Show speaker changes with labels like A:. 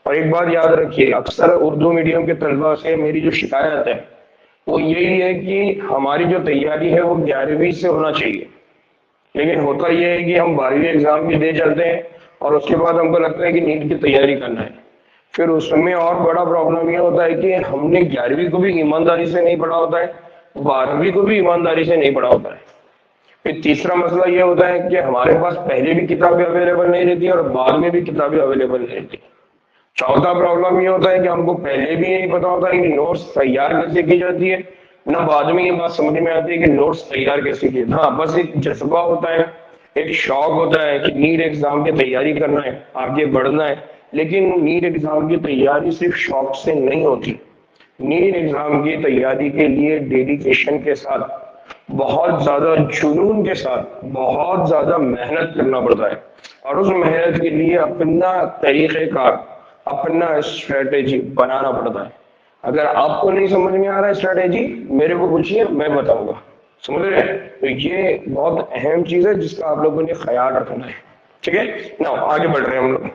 A: اور ایک بات یاد رکھیے، اکثر اردو میڈیم کے طلباء سے میری جو شکایت ہے وہ یہی ہے کہ ہماری جو تیاری ہے وہ 11ویں سے ہونا چاہیے، لیکن ہوتا یہ ہے کہ ہم 12ویں ایگزام بھی دے چلتے ہیں اور اس کے بعد ہم کو لگتا ہے کہ نیٹ کی تیاری کرنا ہے. پھر اس میں اور بڑا پرابلم یہ ہوتا ہے کہ ہم نے 11ویں کو بھی ایمانداری سے نہیں پڑھا ہوتا ہے، 12ویں کو بھی ایمانداری سے نہیں پڑھا ہوتا ہے. پھر تیسرا مسئلہ یہ ہوتا ہے کہ ہمارے پاس پہلے بھی کتابیں اویلیبل نہیں رہتی اور بعد میں بھی کتابیں اویلیبل نہیں رہتی. چوتھا پرابلم یہ ہوتا ہے کہ ہم کو پہلے بھی نہیں پتا ہوتا ہے کہ نوٹس تیار کیسے کی جاتی ہے، نہ بعد میں یہ بات سمجھ میں آتی ہے کہ نوٹس تیار کیسے کیے. ہاں بس ایک جذبہ ہوتا ہے، ایک شوق ہوتا ہے کہ نیٹ ایگزام کی تیاری کرنا ہے، آگے بڑھنا ہے. لیکن نیٹ ایگزام کی تیاری صرف شوق سے نہیں ہوتی. نیٹ ایگزام کی تیاری کے لیے ڈیڈیکیشن کے ساتھ، بہت زیادہ جنون کے ساتھ، بہت زیادہ محنت کرنا پڑتا ہے. اور اس محنت کے لیے اپنا طریقہ کار، اپنا اسٹریٹجی بنانا پڑتا ہے. اگر آپ کو نہیں سمجھ میں آ رہا ہے اسٹریٹجی، میرے کو پوچھیے، میں بتاؤں گا. سمجھ رہے ہیں؟ تو یہ بہت اہم چیز ہے جس کا آپ لوگوں نے خیال رکھنا ہے. ٹھیک ہے نا، آگے بڑھ رہے ہیں ہم لوگ.